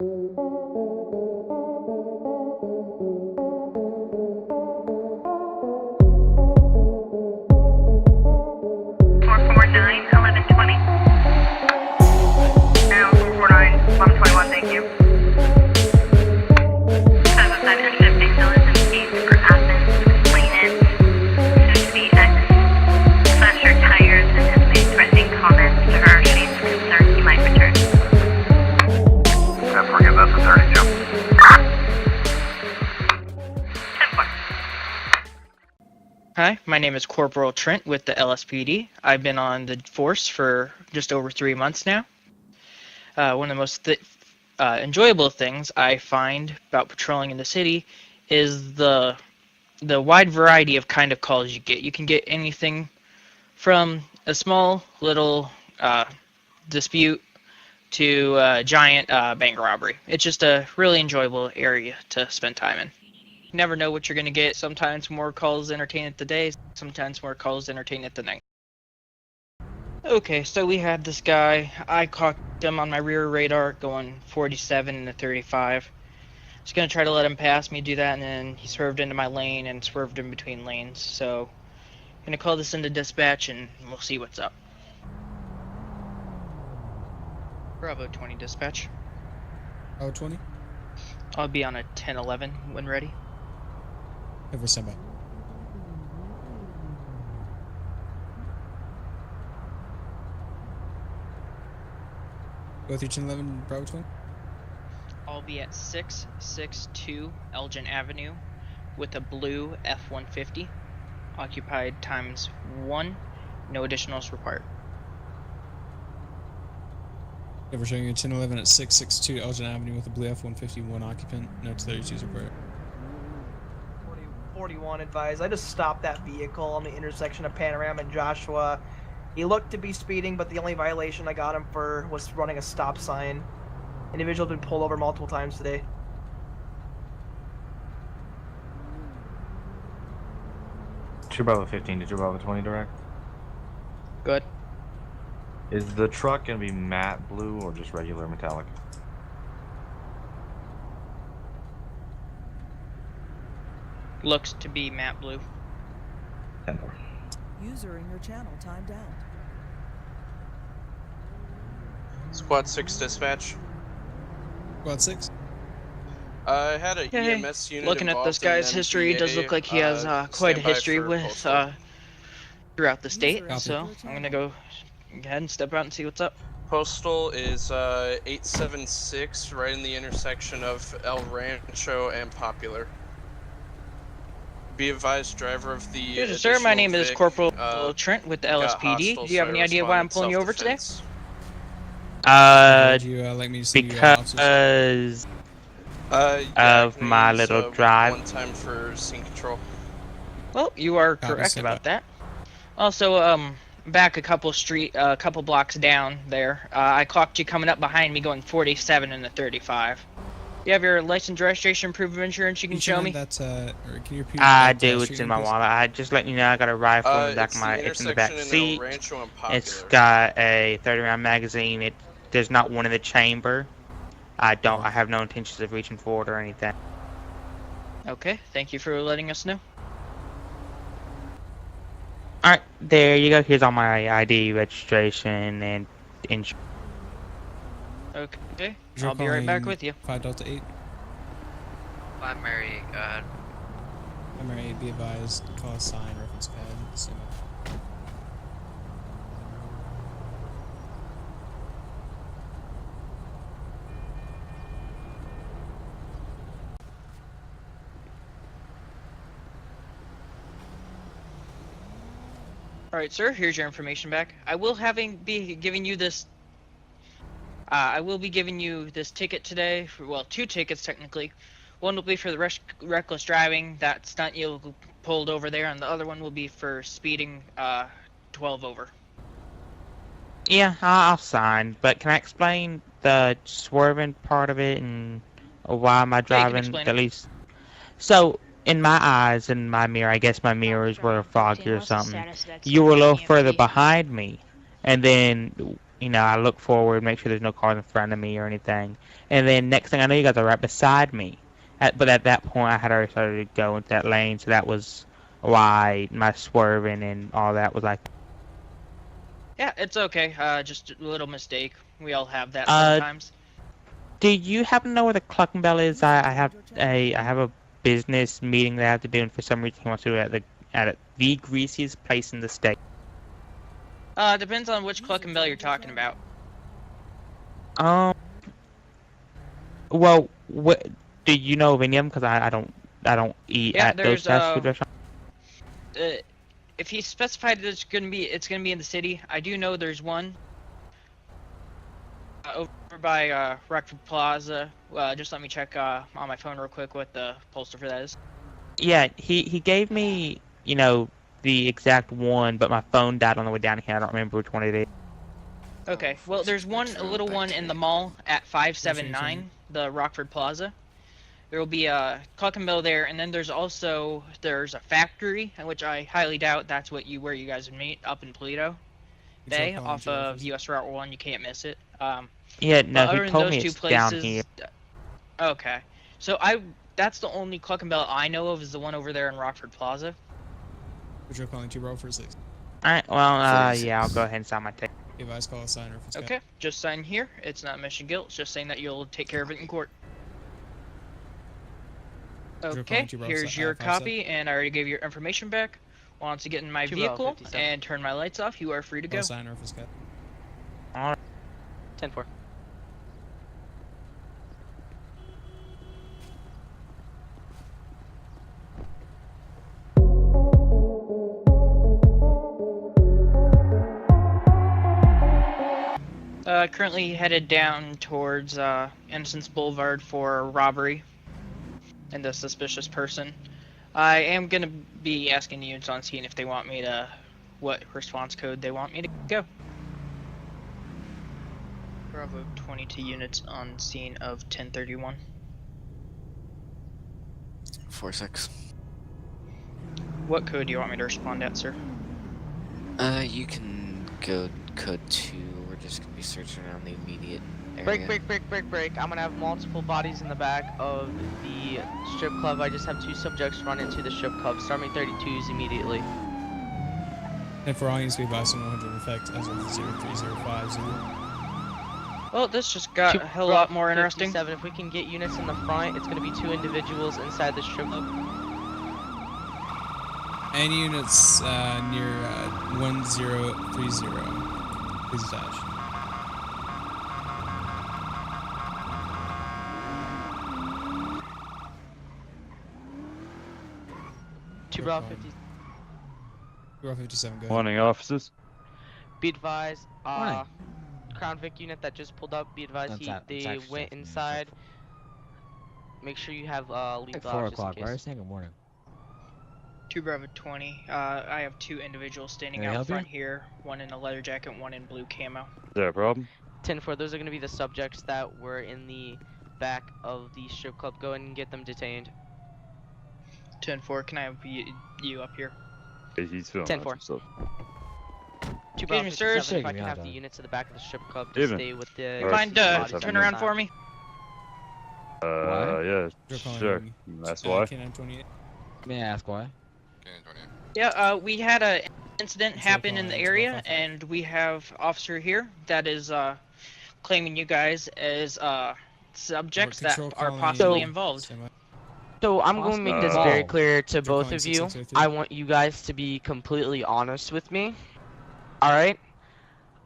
Thank you. Intercepting Millicent East for Athens, clean in, soon to be exit. Slash your tires and has made threatening comments to her. She's concerned he might return. Forget that's a 30, Joe. 10-4. Hi, my name is Corporal Trent with the LSPD. I've been on the force for just over 3 months now. One of the most enjoyable things I find about patrolling in the city is the wide variety of kind of calls you get. You can get anything from a small little dispute to a giant bank robbery. It's just a really enjoyable area to spend time in. You never know what you're going to get. Sometimes more calls entertain at the day, sometimes more calls entertain at the night. Okay, so we had this guy. I caught him on my rear radar going 47 and a 35. I was going to try to let him pass me, do that, and then he swerved into my lane and swerved in between lanes. So I'm going to call this into dispatch and we'll see what's up. Bravo 20 dispatch. Bravo 20? I'll be on a 10-11 when ready. Over standby. Go through 1011 Bravo 20? I'll be at 662 Elgin Avenue with a blue F-150. Occupied times 1. No additionals required. Yeah, we're showing you 1011 at 662 Elgin Avenue with a blue F-150, 1 occupant. No 32s required. 41 advised. I just stopped that vehicle on the intersection of Panorama and Joshua. He looked to be speeding, but the only violation I got him for was running a stop sign. Individual's been pulled over multiple times today. Two Bravo 15 to 2 Bravo 20 direct. Good. Is the truck gonna be matte blue or just regular metallic? Looks to be matte blue. 10-4. User in your channel timed out. Squad 6 dispatch. Squad 6? I had a Hey, EMS unit looking at this guy's history, it does look like he has quite a history with throughout the state. So I'm gonna go ahead and step out and see what's up. Postal is 876, right in the intersection of El Rancho and Popular. Be advised, driver of the. Yes, sir. My name is Corporal Trent with the LSPD. Do you have any idea why I'm pulling you over today? Would you like me to see because of my little drive. One time for scene control. Well, you are correct about that. Also, back a couple blocks down there, I clocked you coming up behind me going 47 and a 35. You have your license, registration, proof of insurance you can show me? That, can you repeat I that, do. It's in my wallet. I just letting you know I got a rifle in the back of my. It's in the back seat. It's got a 30-round magazine. There's not one in the chamber. I have no intentions of reaching for it or anything. Okay. Thank you for letting us know. All right, there you go. Here's all my ID, registration, and insurance. Okay. I'll be right back with you. 5 Delta 8. Primary, Primary 8, be advised. Call sign, reference pad. Stand by. Alright, sir. Here's your information back. I will be giving you this. I will be giving you this ticket today. Well, 2 tickets technically. One will be for the reckless driving, that stunt you pulled over there, and the other one will be for speeding 12 over. Yeah, I'll sign. But can I explain the swerving part of it and why am I driving at least? So, in my eyes, in my mirror, I guess my mirrors were foggy or something. You were a little further behind me, and then you know, I look forward, make sure there's no cars in front of me or anything. And then next thing I know, you guys are right beside me. But at that point, I had already started to go into that lane, so that was why my swerving and all that was like. Yeah, it's okay. Just a little mistake. We all have that sometimes. Do you happen to know where the Clucking Bell is? I have a business meeting that I have to do, and for some reason he wants to do it at the greasiest place in the state. Depends on which Clucking Bell you're talking about. Well, what do you know of any of them? Because I don't eat at those fast food restaurants. If he specified that it's gonna be in the city, I do know there's one over by Rockford Plaza. Just let me check on my phone real quick what the postal for that is. Yeah, he gave me, you know, the exact one, but my phone died on the way down here. I don't remember which one it is. Okay, well, there's a little one in the mall at 579, the Rockford Plaza. There will be a Clucking Bell there, and then there's a factory, which I highly doubt that's where you guys would meet, up in Toledo Bay, off of US Route 1. You can't miss it. Yeah, no, he told me it's down here. Okay, so that's the only Clucking Bell I know of is the one over there in Rockford Plaza. But you're calling 2-Bravo-46. Alright, well, yeah, I'll go ahead and sign my ticket. Advise call a signer if it's Okay, just sign here. It's not mission guilt. It's just saying that you'll take care of it in court. Okay, here's your copy, and I already gave your information back. Once to get in my vehicle and turn my lights off, you are free to go. Signer if it's got. Alright. 10-4. Currently headed down towards Innocence Boulevard for robbery and a suspicious person. I am going to be asking the units on scene if they want me to, what response code they want me to go. Bravo 22 units on scene of 1031. 4-6. What code do you want me to respond at, sir? You can go code 2. We're just gonna be searching around the immediate area. Break. I'm gonna have multiple bodies in the back of the strip club. I just have 2 subjects run into the strip club. Start me 32s immediately. And for all units to be advised on 100 effect as of 03050. Well, this just got a hell lot more interesting. 57. If we can get units in the front, it's gonna be 2 individuals inside the strip club. Any units near 1030, please attach. Bravo 50. Bravo 57, go ahead. Morning, officers. Be advised, Crown Vic unit that just pulled up, be advised they went inside. Make sure you have lead 4 o'clock, right? It's good morning. 2 Bravo 20. I have 2 individuals standing out front here. One in a leather jacket, one in blue camo. Is there a problem? 10-4, those are going to be the subjects that were in the back of the strip club. Go ahead and get them detained. 10-4, can I have you up here? He's feeling 10-4. 2 Bravo 57, if I can have the units to the back of the strip club to stay with the... You mind turn around for me? Yeah, sure. That's why. May I ask why? Yeah, we had a incident happen in the area, and we have officer here that is claiming you guys as subjects that are possibly involved. So I'm going to make this very clear to both of you. I want you guys to be completely honest with me. Alright?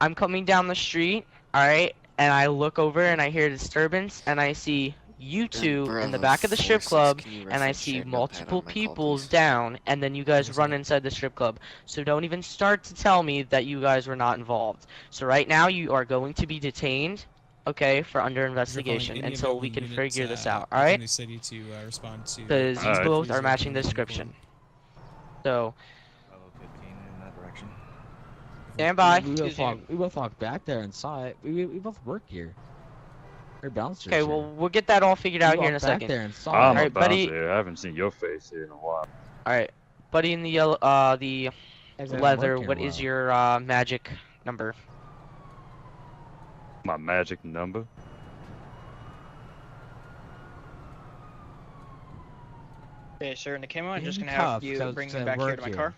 I'm coming down the street, alright? And I look over and I hear disturbance and I see you 2 in the back of the strip club and I see multiple peoples down and then you guys run inside the strip club. So don't even start to tell me that you guys were not involved. So right now you are going to be detained. Okay, for under investigation until we can figure this out, alright? Because you both are matching the description. So, stand by. We both walked back there and saw it. We both work here. We're bouncers. Okay, well, we'll get that all figured out here in a second. I'm a bouncer. I haven't seen your face here in a while. Alright, buddy in the yellow, the leather, what is your magic number? My magic number. Okay, sir, in the camo, I'm just In gonna have cuffs, you so bring to me back here work to my here. car.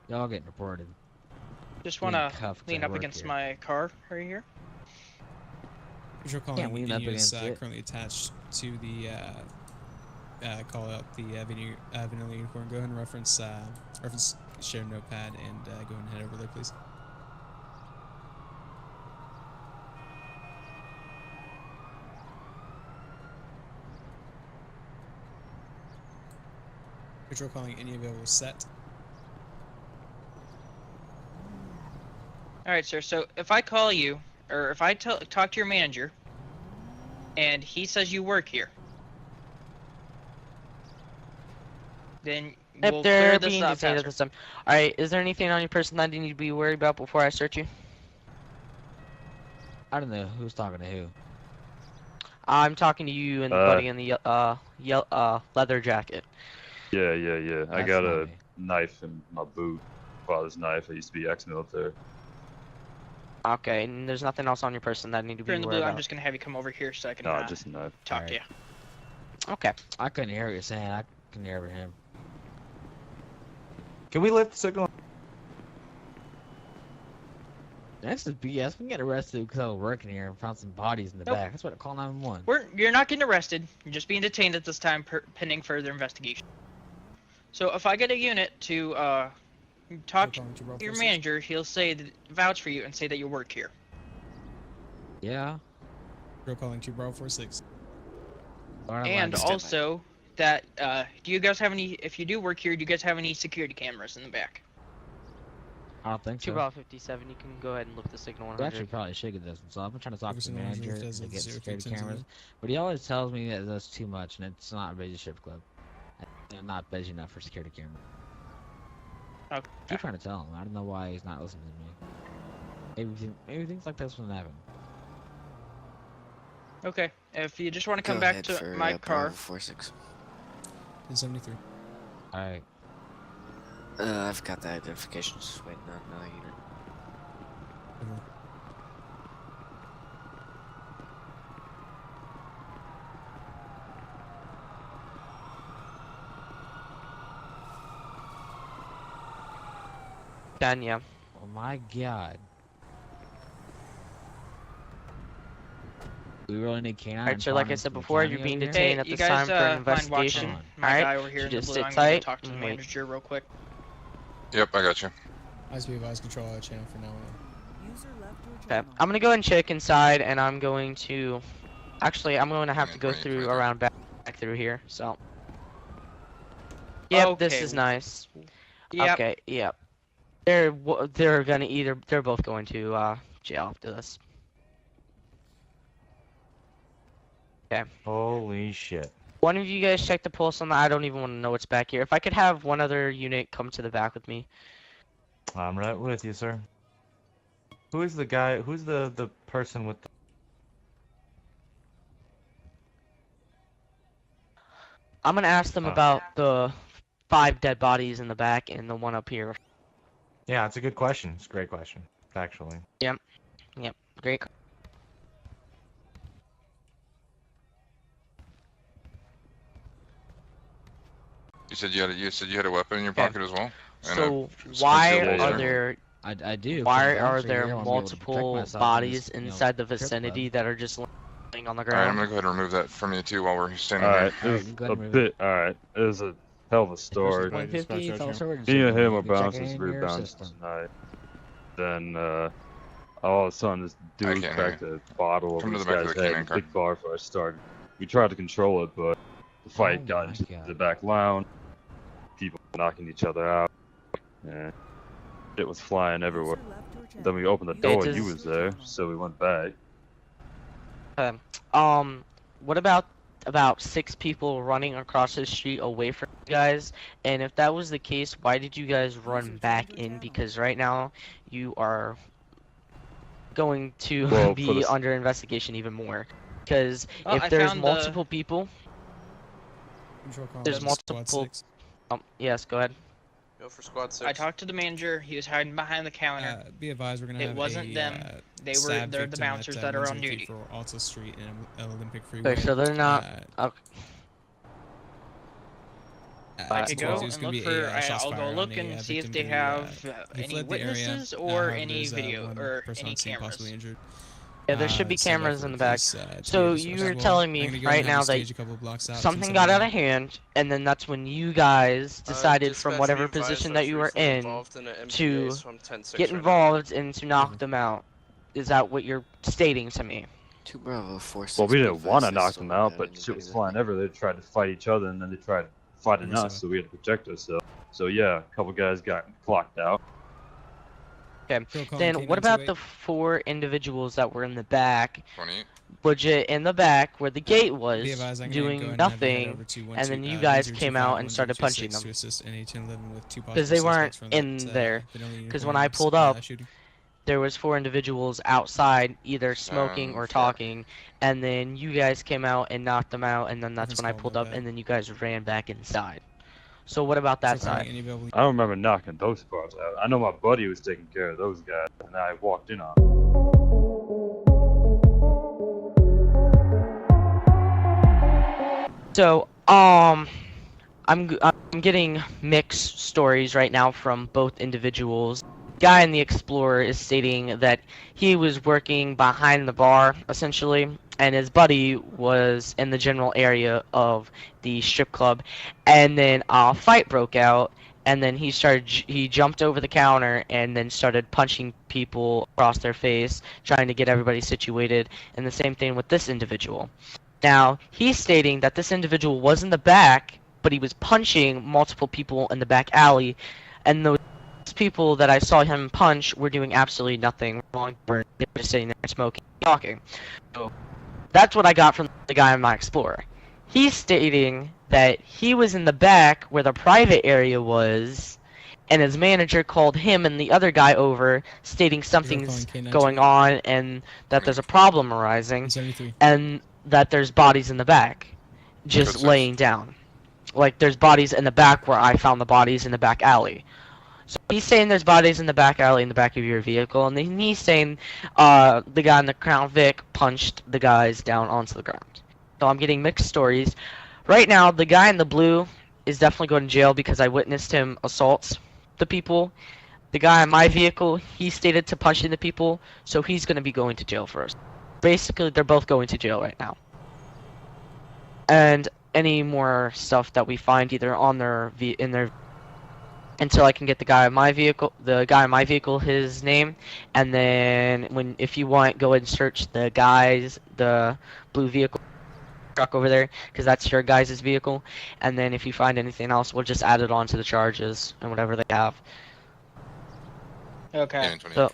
Y'all getting reported. Just Being wanna cuffed lean to up work against here. my car right here. Visual calling Can't lean any up units against it. currently attached to the call out the vanilla unicorn. Go ahead and reference share notepad and go ahead and head over there, please. Visual calling any available set. All right, sir. So if I call you, or if I talk to your manager, and he says you work here, then If we'll they're clear this being up detained at faster. this time. Alright, is there anything on your person that I need to be worried about before I search you? I don't know who's talking to who. I'm talking to you and the buddy in the leather jacket. Yeah. I That's got not a me. knife in my boot. Father's knife. I used to be ex-military. Okay, and there's nothing else on your person that I need to If you're be in the worried blue, I'm about. just gonna have you come over here so I can No, just a knife. talk to you. Okay. I couldn't hear what you're saying. I couldn't hear him. Can we lift the signal? That's the BS. We can get arrested because I was working here and found some bodies in the Nope. back. That's what I call 911. You're not getting arrested. You're just being detained at this time, pending further investigation. So if I get a unit to talk to your manager, he'll vouch for you and say that you work here. Yeah. Visual calling 2 Bravo 46. And also that do you guys have any? If you do work here, do you guys have any security cameras in the back? I don't think so. 2 Bravo 57, you can go ahead and look at the signal We 100. actually probably should get this. So I've been trying to talk to the Everyone manager does to it get 0 security 3 10 cameras, but he always tells me that that's too much and it's not a busy strip club. I'm not busy enough for security cameras. Okay. I'm trying to tell him. I don't know why he's not listening to me. Maybe things like this wouldn't happen. Okay. If you just want to come Go back ahead to for, my car. Bravo 46. 1073. Alright. I've got the identification. Just waiting on another unit. Danya. Oh my god. We really need canine. Alright, so like I said before, you're being detained at you this guys time for an mind investigation. watching my guy over Alright, here so in the just blue. sit I'm gonna go tight talk to the and wait. manager real quick. Yep, I got you. Eyes be advised, control out of channel for now on. User left your Okay, channel. I'm gonna go ahead and check inside, and I'm going to... Actually, I'm going to have to go through around back through here, so... Yep, this Okay. is nice. Yep. Okay, yep. They're both going to jail after this. Okay. Holy shit. One of you guys check the pulse on that. I don't even want to know what's back here. If I could have one other unit come to the back with me. I'm right with you, sir. Who is the guy? Who's the person with the... I'm gonna ask them about the 5 dead bodies in the back and the one up here. Yeah, it's a good question. It's a great question, actually. Yep. Great. You said you had a weapon in your pocket as well. And So a why concealed are holster? there I do. why are there multiple bodies inside the strip vicinity club. that are just laying on the All right, I'm ground? gonna go ahead and remove that from you too while we're standing Alright, here. it was go ahead a and move bit. Alright, it was a hell of a story. 150, tell us where Me and him were check it bouncing in through your bounces system. tonight. Then, all of a sudden, this dude can't cracked a bottle Come over to this the back of guy's the head canine in a car. big bar before I started. We tried to control it, but the fight Oh got my into God. the back lounge. People knocking each other out. Yeah. Shit was flying everywhere. User left your channel. Then we opened the It door and you is- was there, so we went back. What about 6 people running across the street away from you guys? And if that was the case, why did you guys run back in? Because right now you are going to Well, for be the under investigation even more. Because Well, if I there's found multiple people, Control calling There's squad multiple- 6. yes, go ahead. Go for squad 6. I talked to the manager. He was hiding behind the counter. Be advised, we're gonna have It wasn't them. They're the bouncers that are on duty. For Alta Street and Olympic Freeway. Okay, so they're not. Okay. I could go and look for. I'll go look and see if they have any witnesses or any video or any cameras. Yeah, there should be cameras in the back. So you were telling me right now that something got out of hand, and then that's when you guys decided from whatever position that you were in to get involved and to knock them out. Is that what you're stating to me? 2 Bravo 4. Well, we didn't want to knock them out, but shit was flying everywhere. They tried to fight each other, and then they tried fighting us, so we had to protect ourselves. So yeah, a couple guys got clocked out. Okay, then what about the 4 individuals that were in the back, 28. legit in the back where the gate was, doing nothing, and then you guys came out and started punching them? Because they weren't in there. Because when I pulled up, there was 4 individuals outside either smoking or talking, and then you guys came out and knocked them out, and then that's when I pulled up, and then you guys ran back inside. So what about that side? I don't remember knocking those parts out. I know my buddy was taking care of those guys, and I walked in on them. So, I'm getting mixed stories right now from both individuals. The guy in the Explorer is stating that he was working behind the bar, essentially, and his buddy was in the general area of the strip club, and then a fight broke out, and then he jumped over the counter and then started punching people across their face, trying to get everybody situated, and the same thing with this individual. Now, he's stating that this individual was in the back, but he was punching multiple people in the back alley, and those people that I saw him punch were doing absolutely nothing wrong. They were just sitting there smoking, talking. So that's what I got from the guy in my Explorer. He's stating that he was in the back where the private area was, and his manager called him and the other guy over, stating something's going on and that there's a problem arising, and that there's bodies in the back, just laying down. Like, there's bodies in the back where I found the bodies in the back alley. So he's saying there's bodies in the back alley in the back of your vehicle, and then he's saying the guy in the Crown Vic punched the guys down onto the ground. So I'm getting mixed stories. Right now, the guy in the blue is definitely going to jail because I witnessed him assault the people. The guy in my vehicle, he stated to punching the people, so he's going to be going to jail first. Basically, they're both going to jail right now. And any more stuff that we find either on their until I can get the guy in my vehicle, his name, and then if you want, go ahead and search the blue vehicle truck over there, because that's your guys' vehicle, and then if you find anything else, we'll just add it on to the charges and whatever they have. Okay. So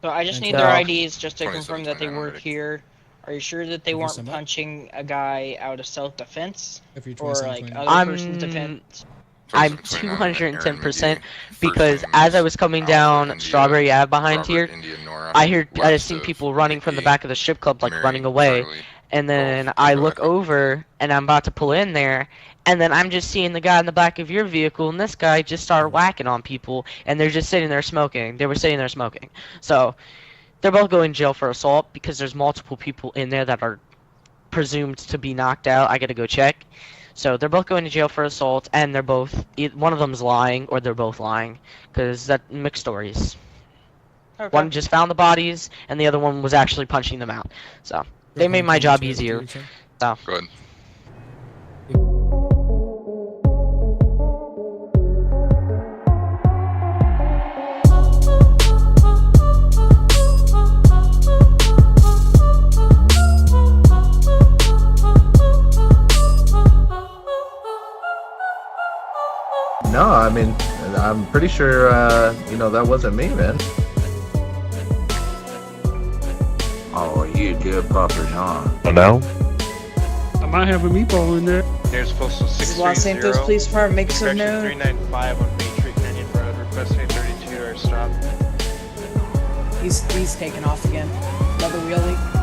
I just need their IDs just to confirm that they work here. Are you sure that they weren't punching a guy out of self-defense or like other person's defense? I'm 210% because as I was coming down Strawberry Ave behind here, I just seen people running from the back of the strip club, like running away, and then I look over and I'm about to pull in there, and then I'm just seeing the guy in the back of your vehicle, and this guy just started whacking on people, and they're just sitting there smoking. They were sitting there smoking. So they're both going to jail for assault because there's multiple people in there that are presumed to be knocked out. I gotta go check. So they're both going to jail for assault, and they're both, one of them's lying, or they're both lying, because that mixed stories. Okay. One just found the bodies, and the other one was actually punching them out. So they made my job easier. So. Good. No, I mean, I'm pretty sure, that wasn't me, man. Oh, you good puppers, huh? Oh, no? I might have a meatball in there. There's postal 630. Los Santos Police Department makes some note. 395 on Main Street, Canyon Road. Requesting 32 to our stop. He's taking off again. Another wheelie.